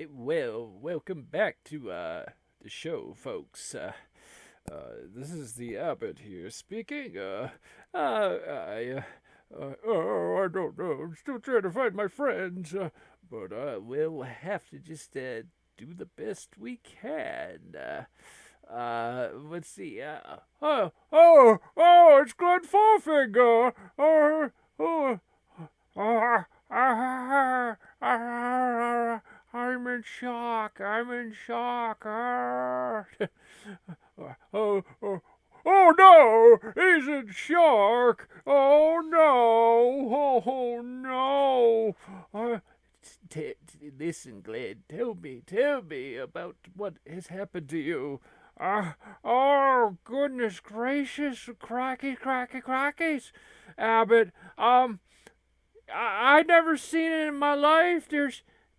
Well, welcome back to the show, folks. This is the Abbott here speaking. I don't know. I'm still trying to find my friends, but we'll have to just do the best we can. Let's see. It's Glenn Farfinger. Uh, I'm in shock. I'm in shock. Oh, oh, oh no! He's in shock. Oh no! Oh no! Listen, Glenn. Tell me about what has happened to you. Oh goodness gracious! Crackies! Abbott. I never seen it in my life.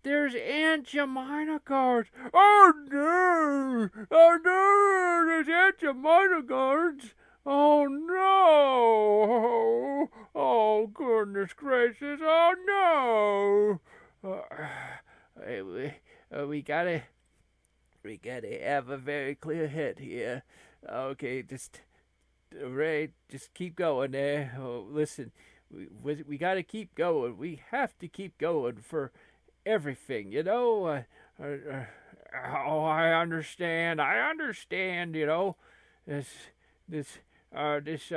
There's Aunt Jemina guards. Oh no! Oh no! There's Aunt Jemina guards. Oh no! Oh goodness gracious! Oh no! We gotta have a very clear head here. Okay, just keep going there. Oh, listen, we gotta keep going. We have to keep going for everything, you know. Oh, I understand. You know, this, this, this,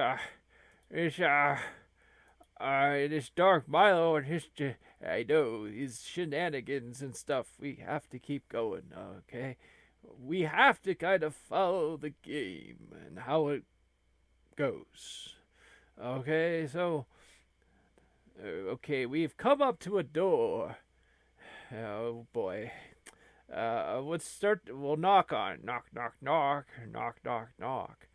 this, this Dark Milo and I know his shenanigans and stuff. We have to keep going. Okay, we have to kind of follow the game and how it goes. Okay, so, okay, we've come up to a door. Oh boy. Let's start. We'll knock on. Knock, knock, knock. Knock, knock, knock.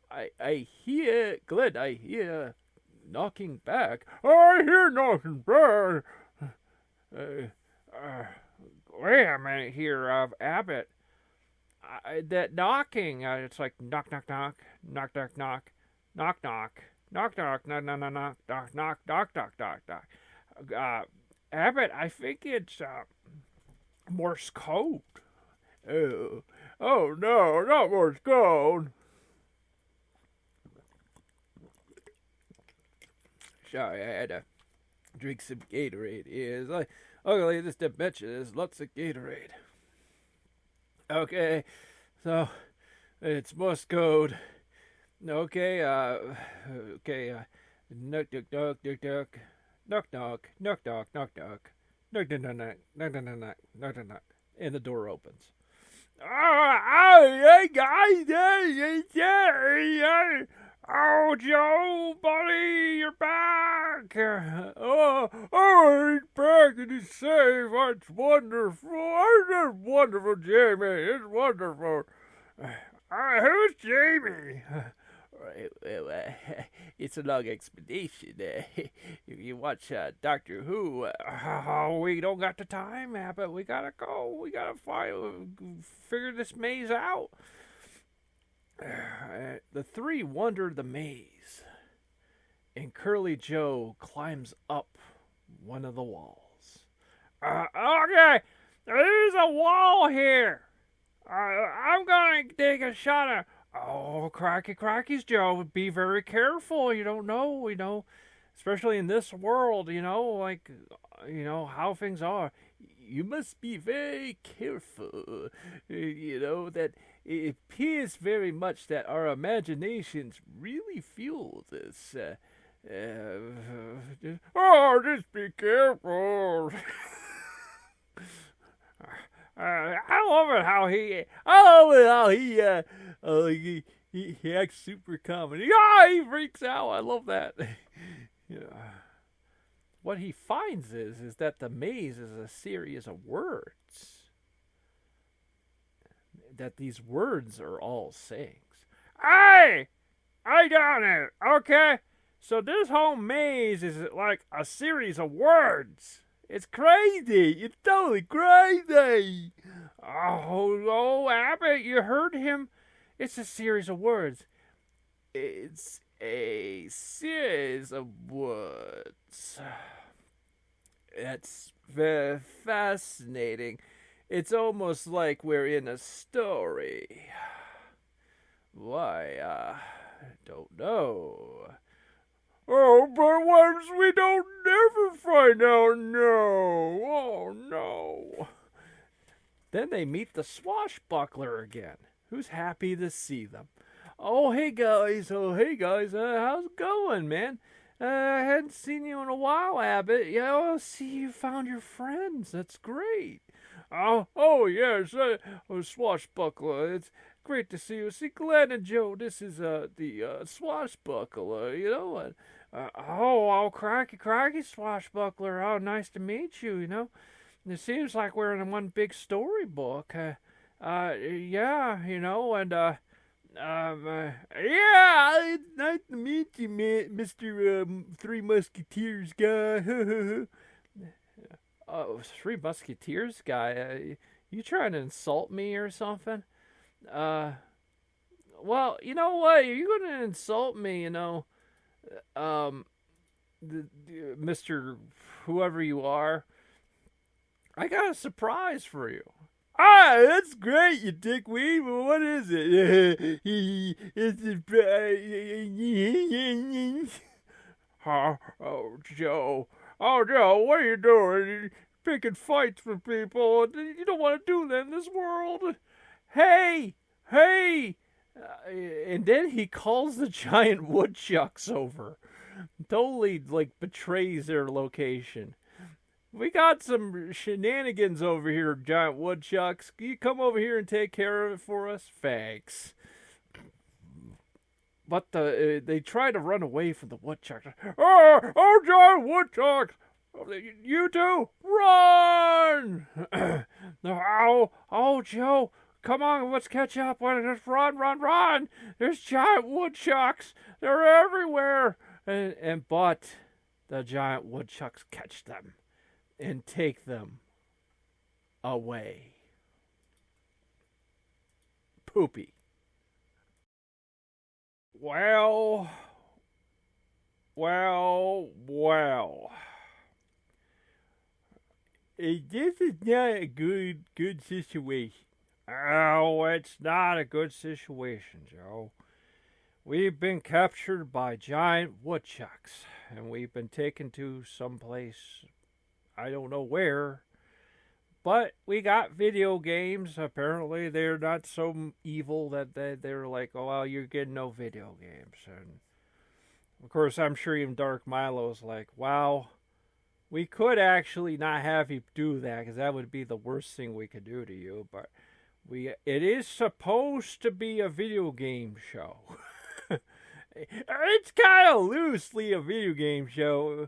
I hear, Glenn, I hear knocking back. I hear knocking back. Wait a minute here, Abbott. That knocking, it's like knock, knock, knock. Knock, knock, knock. Knock, knock. Knock, knock, knock, knock, knock, knock, knock, knock, knock, knock, knock, knock. Abbott, I think it's Morse code. Oh no, not Morse code. Sorry, I had to drink some Gatorade. Yes, luckily this dementia, there's lots of Gatorade. Okay, so it's Morse code. Okay, knock, knock, knock, knock, knock. Knock knock, knock knock, knock knock, knock knock knock knock knock knock knock knock knock knock, and the door opens. Hey guys, oh Joe, buddy, you're back. He's back and he's safe. It's wonderful. It's wonderful, Jamie. It's wonderful. Who's Jamie? Well, it's a long explanation. If you watch Doctor Who, we don't got the time, but we gotta go. We gotta figure this maze out. The three wander the maze, and Curly Joe climbs up one of the walls. Okay, there's a wall here. I'm gonna take a shot at. Oh, crackies, Joe. Be very careful. You don't know, especially in this world, how things are. You must be very careful. That it appears very much that our imaginations really fuel this. Just be careful. I love it how he acts super comedy. He freaks out. I love that. Yeah. What he finds is that the maze is a series of words. That these words are all sayings. Hey, I got it. Okay, so this whole maze is like a series of words. It's crazy. It's totally crazy. Oh, Abbott, you heard him? It's a series of words. It's a series of words. That's very fascinating. It's almost like we're in a story. Why, don't know. Oh, but what if we don't never find out? No. Oh, no. Then they meet the swashbuckler again, who's happy to see them. Oh, hey guys. How's it going, man? I hadn't seen you in a while, Abbott. Yeah, I see you found your friends. That's great. Oh yes, swashbuckler. It's great to see you. See, Glenn and Joe, this is the swashbuckler. You know what? Cracky, swashbuckler. Oh, nice to meet you. You know, it seems like we're in one big storybook. Yeah, you know, and yeah, it's nice to meet you, Mister Three Musketeers guy. Oh, Three Musketeers guy. You trying to insult me or something? Uh, well, you know what? You're gonna insult me, you know. Um, Mister Whoever you are, I got a surprise for you. Ah, that's great, you dickweed. Well, what is it? Oh, Joe. Oh, Joe, what are you doing? Picking fights with people. You don't want to do that in this world. Hey! And then he calls the giant woodchucks over. Totally, like, betrays their location. We got some shenanigans over here, giant woodchucks. Can you come over here and take care of it for us? Thanks. But they try to run away from the woodchucks. Oh, giant woodchucks! You two, run! Oh, Joe, come on, let's catch up. Just run! There's giant woodchucks. They're everywhere. But the giant woodchucks catch them and take them away. Poopy. Well. This is not a good situation. Oh, it's not a good situation, Joe. We've been captured by giant woodchucks, and we've been taken to someplace, I don't know where, but we got video games. Apparently, they're not so evil that they're like, oh, well, you're getting no video games. And, of course, I'm sure even Dark Milo's like, wow, we could actually not have you do that, because that would be the worst thing we could do to you, but it is supposed to be a video game show. It's kind of loosely a video game show.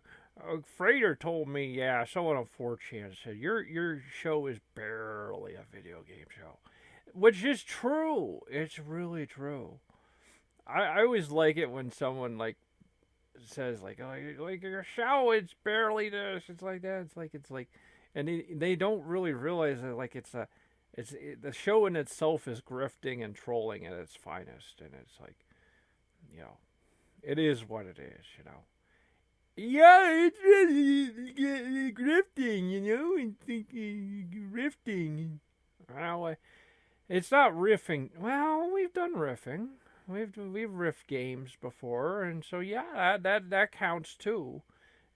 Frater told me, yeah, someone on 4chan said, your show is barely a video game show. Which is true. It's really true. I always like it when someone, like, says, like your show, it's barely this. It's like that. It's like, and they don't really realize that, like, the show in itself is grifting and trolling at its finest. And it's like, you know, it is what it is, you know. Yeah, it's really grifting, you know, and grifting. Well, it's not riffing. Well, we've done riffing. We've riffed games before, and so yeah, that counts too.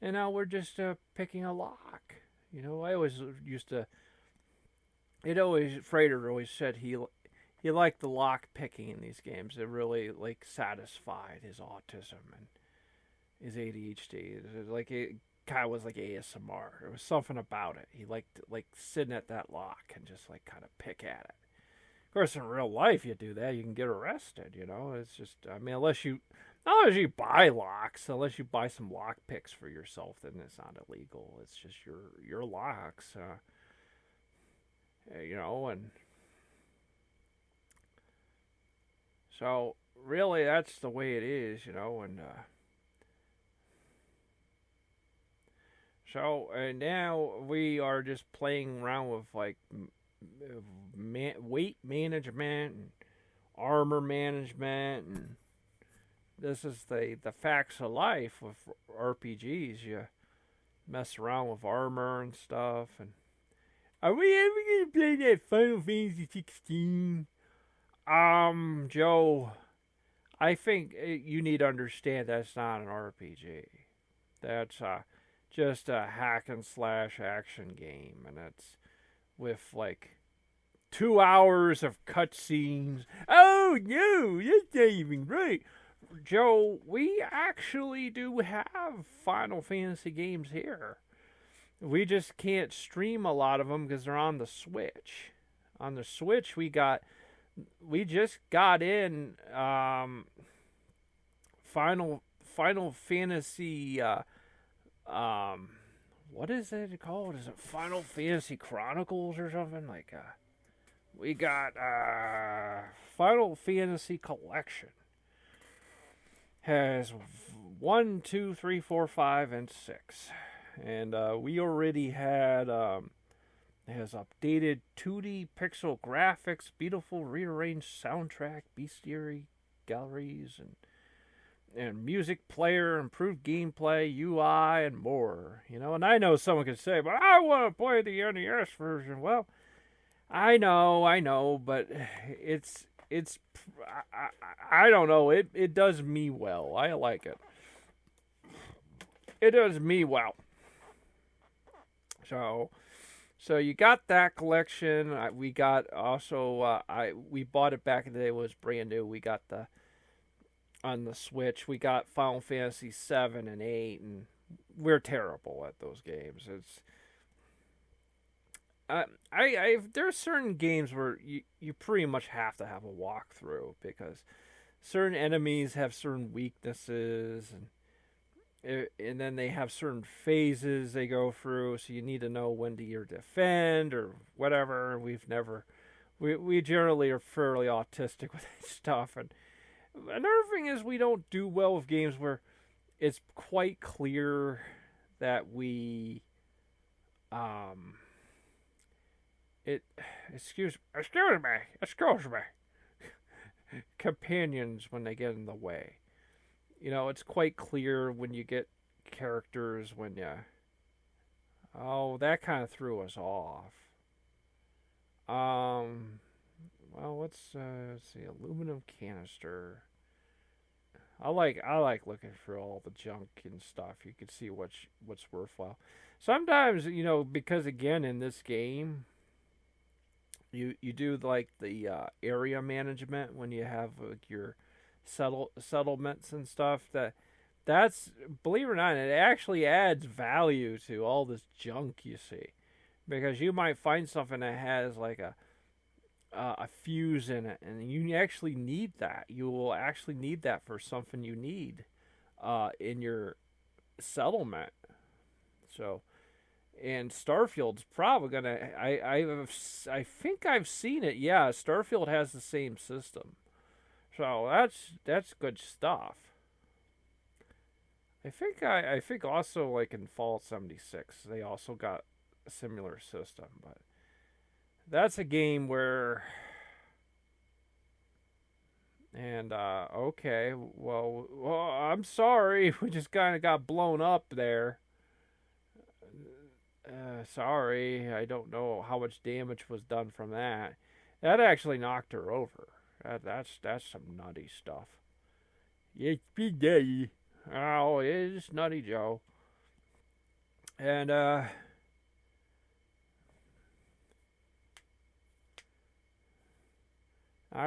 And now we're just picking a lock. You know, I always used to. Frater always said he liked the lock picking in these games. It really, like, satisfied his autism and his ADHD. It kind of was like ASMR. There was something about it. He liked, like, sitting at that lock and just, like, kind of pick at it. Of course, in real life, you do that, you can get arrested. You know, it's just, I mean, unless you buy locks, unless you buy some lock picks for yourself, then it's not illegal. It's just your locks. You know, and so really that's the way it is, you know, and and now we are just playing around with, like, weight management and armor management, and this is the facts of life with RPGs. You mess around with armor and stuff, and Are we ever gonna play that Final Fantasy 16? Joe, I think you need to understand that's not an RPG. That's just a hack and slash action game, and it's with like 2 hours of cutscenes. Oh no, that's not even right. Joe, we actually do have Final Fantasy games here. We just can't stream a lot of them because they're on the Switch. On the Switch, we just got in Final Fantasy. What is it called? Is it Final Fantasy Chronicles or something like? We got Final Fantasy Collection. Has 1, 2, 3, 4, 5, and 6. And we already had has updated 2D pixel graphics, beautiful rearranged soundtrack, bestiary galleries, and music player, improved gameplay, UI, and more. You know, and I know someone could say, "But I want to play the NES version." Well, I know, but I don't know. It does me well. I like it. It does me well. So you got that collection. We got also. We bought it back in the day. It was brand new. We got on the Switch. We got Final Fantasy 7 and 8, and we're terrible at those games. It's. There are certain games where you pretty much have to have a walkthrough because certain enemies have certain weaknesses, and then they have certain phases they go through, so you need to know when to either defend or whatever. We generally are fairly autistic with that stuff, and another thing is we don't do well with games where it's quite clear that we excuse me. Companions when they get in the way. You know, it's quite clear when you get characters when you. Oh, that kind of threw us off. Well, let's see, aluminum canister. I like looking through all the junk and stuff. You can see what's worthwhile. Sometimes, you know, because again in this game. You do like the area management when you have your settlements and stuff. That's believe it or not, it actually adds value to all this junk you see, because you might find something that has like a fuse in it, and you actually need that. You will actually need that for something you need in your settlement. So. And Starfield's probably gonna. I think I've seen it. Yeah, Starfield has the same system, so that's good stuff. I think also like in Fallout 76 they also got a similar system, but that's a game where. And okay, well, I'm sorry, we just kind of got blown up there. Sorry, I don't know how much damage was done from that. That actually knocked her over. That's some nutty stuff. It's big daddy. Oh, it's nutty Joe. And I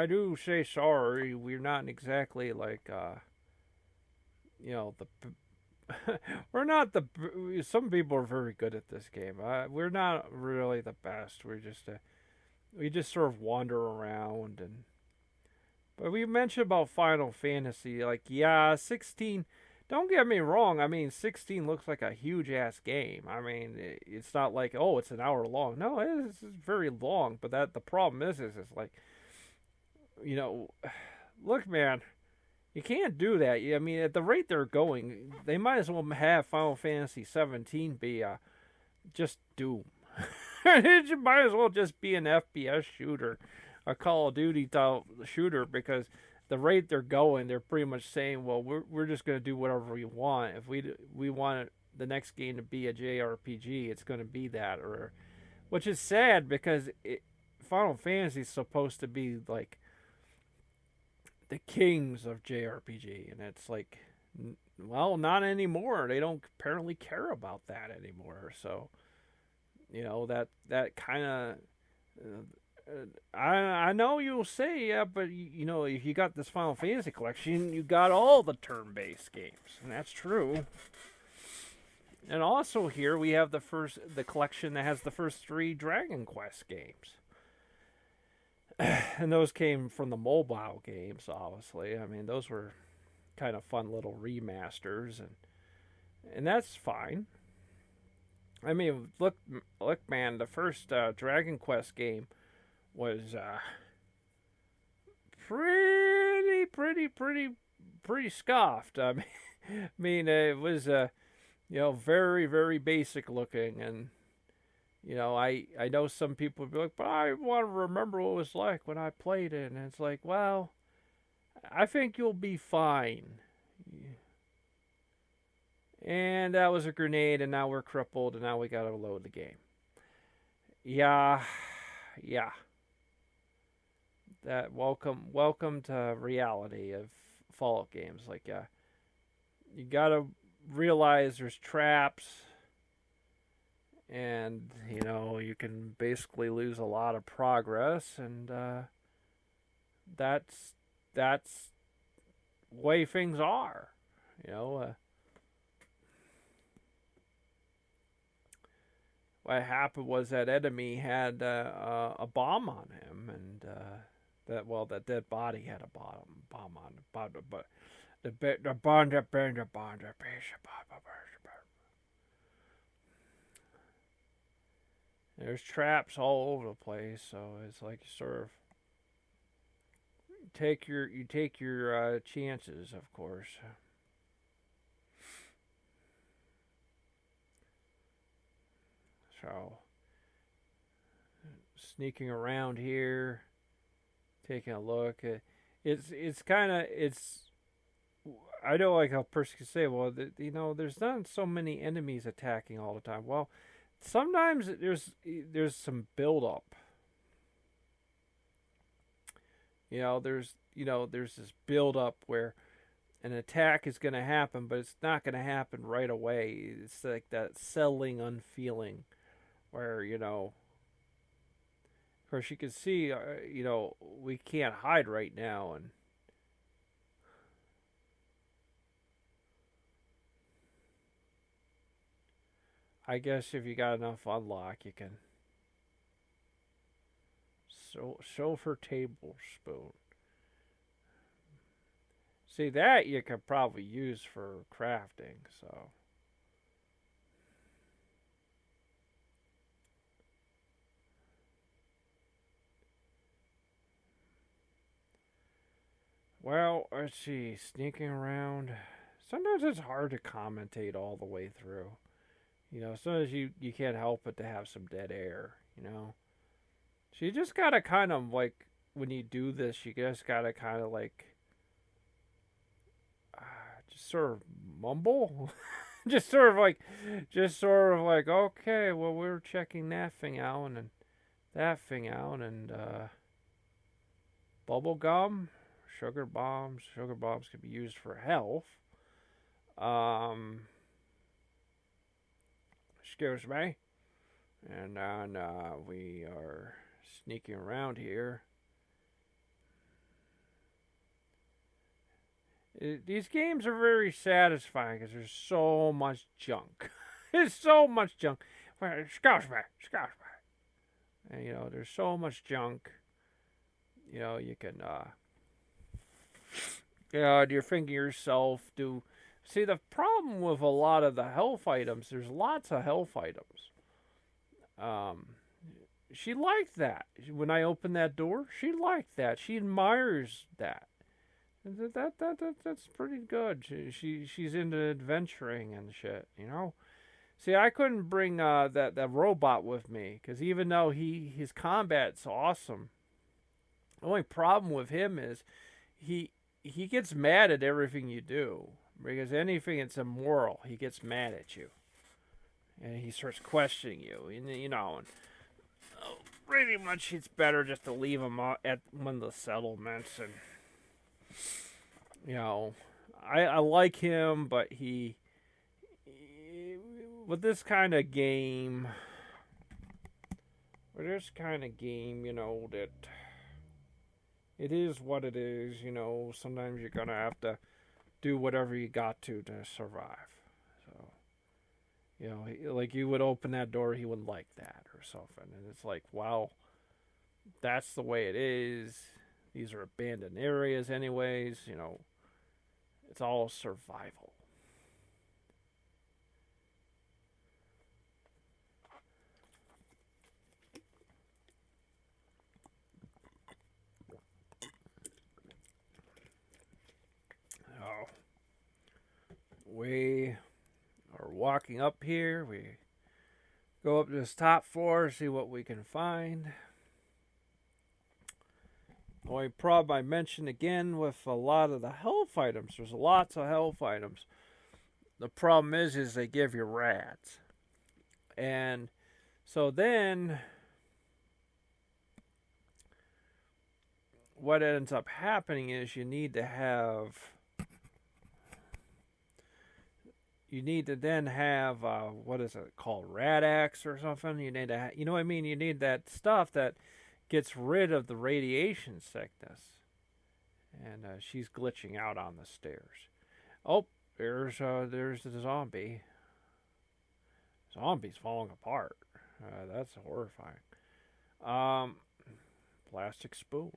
do say sorry. We're not exactly like you know the. We're not the. Some people are very good at this game. We're not really the best. We just sort of wander around and. But we mentioned about Final Fantasy, like 16. Don't get me wrong. I mean, 16 looks like a huge ass game. I mean, it's not like it's an hour long. No, it's very long. But the problem is it's like, you know, look, man. You can't do that. I mean, at the rate they're going, they might as well have Final Fantasy 17 be just Doom. It might as well just be an FPS shooter, a Call of Duty type shooter, because the rate they're going, they're pretty much saying, well, we're just going to do whatever we want. If we want the next game to be a JRPG, it's going to be that, or which is sad because Final Fantasy is supposed to be like the kings of JRPG, and it's like, well, not anymore. They don't apparently care about that anymore. So, that kind of. I know you'll say, yeah, but if you got this Final Fantasy collection, you got all the turn-based games, and that's true. And also here we have the collection that has the first 3 Dragon Quest games. And those came from the mobile games, obviously. I mean, those were kind of fun little remasters, and that's fine. I mean, look, man, the first Dragon Quest game was pretty scoffed. I mean, it was very, very basic looking, and I know some people would be like, but I want to remember what it was like when I played it, and it's like, well, I think you'll be fine. And that was a grenade, and now we're crippled, and now we gotta load the game. Yeah. That welcome to reality of Fallout games. Like, you gotta realize there's traps, and you can basically lose a lot of progress, and that's the way things are. What happened was that enemy had a bomb on him, and that dead body had a bomb on it. But the bond. There's traps all over the place, so it's like you sort of take your chances, of course. So, sneaking around here, taking a look. It's kind of, I know, like, how a person can say, well, there's not so many enemies attacking all the time. Well, sometimes there's some build up. There's this build up where an attack is going to happen, but it's not going to happen right away. It's like that settling unfeeling where, of course you can see, we can't hide right now, and I guess if you got enough unlock, you can silver tablespoon. See, that you could probably use for crafting, so. Well, let's see, sneaking around. Sometimes it's hard to commentate all the way through. Sometimes you can't help but to have some dead air, So you just gotta kind of, like, when you do this, you just gotta kind of, like, just sort of mumble. just sort of like, okay, well, we're checking that thing out, and that thing out, and bubble gum. Sugar bombs. Sugar bombs can be used for health. Excuse me. And then we are sneaking around here. These games are very satisfying because there's so much junk. There's so much junk. Excuse me. And, there's so much junk. You can you're thinking yourself, see, the problem with a lot of the health items, there's lots of health items. She liked that. When I opened that door, she liked that. She admires that. That's pretty good. She's into adventuring and shit, See, I couldn't bring that robot with me, because even though his combat's awesome, the only problem with him is he gets mad at everything you do, because anything that's immoral, he gets mad at you, and he starts questioning you, and pretty much it's better just to leave him at one of the settlements. And, I like him, but he with this kind of game, that it is what it is. Sometimes you're gonna have to do whatever you got to survive. So, like you would open that door, he wouldn't like that or something. And it's like, wow, that's the way it is. These are abandoned areas anyways, it's all survival. Oh, we are walking up here. We go up to this top floor, see what we can find. The only problem I mentioned again with a lot of the health items, there's lots of health items. The problem is they give you rats. And so then what ends up happening is you need to then have what is it called, rat axe or something. You need to you know what I mean, you need that stuff that gets rid of the radiation sickness. And she's glitching out on the stairs. Oh, there's the zombie. Zombie's falling apart. That's horrifying. Plastic spoon.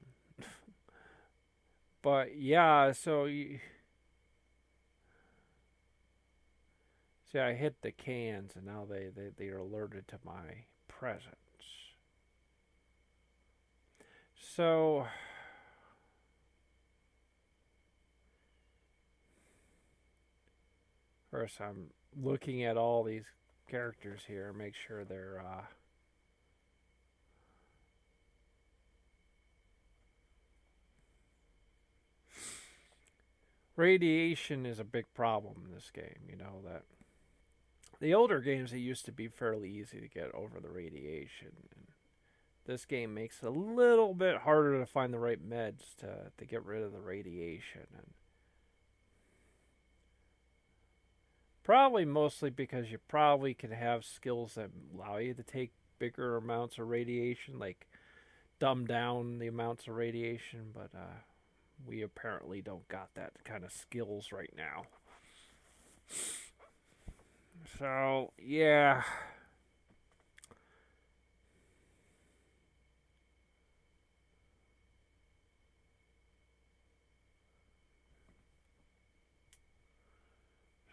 But yeah, so see, I hit the cans, and now they are alerted to my presence. So first, I'm looking at all these characters here, make sure they're radiation is a big problem in this game. That the older games, it used to be fairly easy to get over the radiation. And this game makes it a little bit harder to find the right meds to get rid of the radiation. And probably mostly because you probably can have skills that allow you to take bigger amounts of radiation, like dumb down the amounts of radiation, but we apparently don't got that kind of skills right now. So, yeah.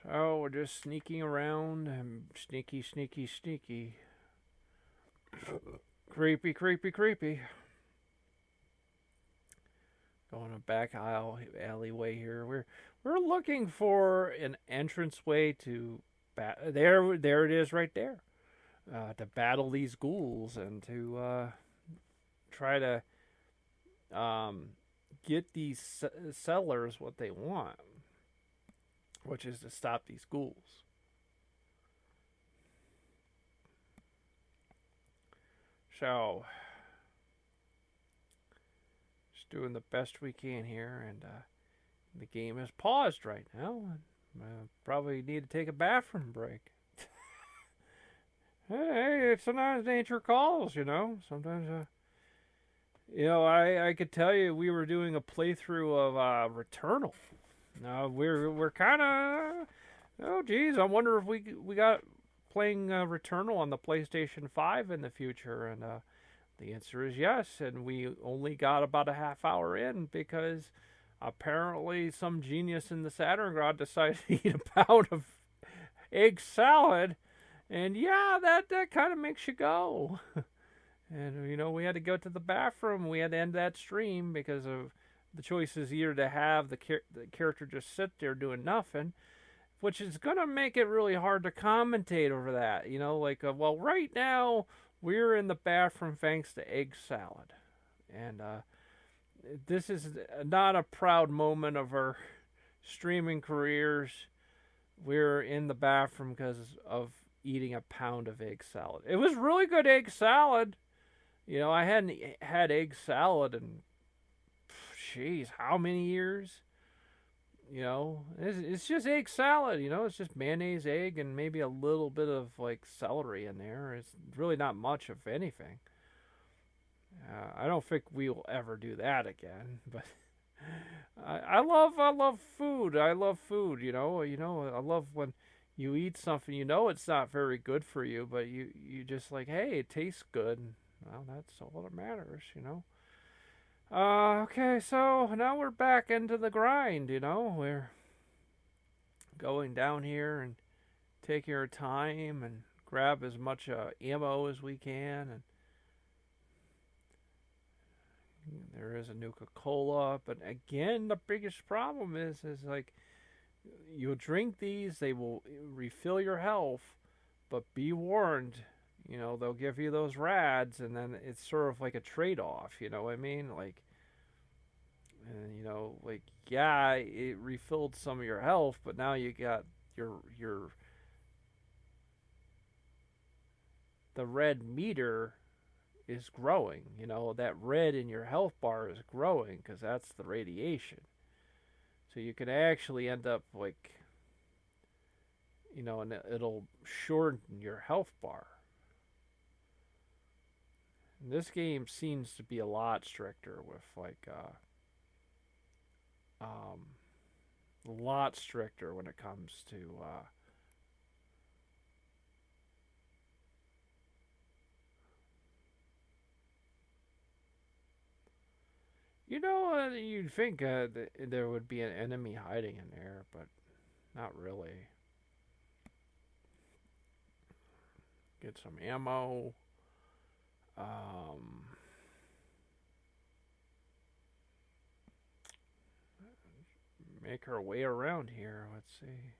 So, we're just sneaking around. And sneaky. Creepy. Going a back alleyway here. We're looking for an entranceway to there it is right there. To battle these ghouls and to try to get these settlers what they want, which is to stop these ghouls. So, just doing the best we can here, and the game is paused right now. Probably need to take a bathroom break. Hey, sometimes nature calls, Sometimes, I could tell you we were doing a playthrough of Returnal. Now we're kind of, oh geez, I wonder if we got playing Returnal on the PlayStation 5 in the future, and the answer is yes. And we only got about a half hour in because apparently some genius in the Saturn God decided to eat a pound of egg salad, and yeah, that kind of makes you go. And we had to go to the bathroom. We had to end that stream because of the choice is either to have the character just sit there doing nothing, which is going to make it really hard to commentate over that. Well, right now we're in the bathroom thanks to egg salad. And this is not a proud moment of our streaming careers. We're in the bathroom because of eating a pound of egg salad. It was really good egg salad. I hadn't had egg salad in, jeez, how many years? It's just egg salad. It's just mayonnaise, egg, and maybe a little bit of like celery in there. It's really not much of anything. I don't think we'll ever do that again. But I love food. I love food. I love when you eat something. It's not very good for you, but you just like, hey, it tastes good. Well, that's all that matters. Okay, so now we're back into the grind. We're going down here and taking our time and grab as much ammo as we can. And there is a Nuka Cola, but again, the biggest problem is like you'll drink these, they will refill your health, but be warned, they'll give you those rads, and then it's sort of like a trade off. You know what I mean? Like, like yeah, it refilled some of your health, but now you got your the red meter is growing. That red in your health bar is growing because that's the radiation. So you can actually end up like, and it'll shorten your health bar. And this game seems to be a lot stricter with like, a lot stricter when it comes to, you'd think there would be an enemy hiding in there, but not really. Get some ammo. Um, Make our way around here. Let's see.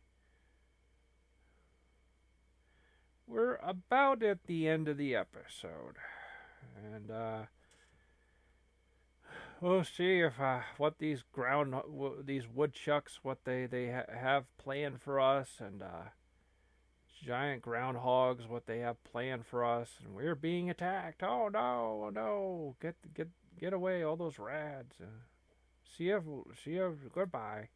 We're about at the end of the episode, and we'll see if what these woodchucks, what they have planned for us, and giant groundhogs, what they have planned for us, and we're being attacked. Oh no! Oh no! Get away! All those rads. See you. Goodbye.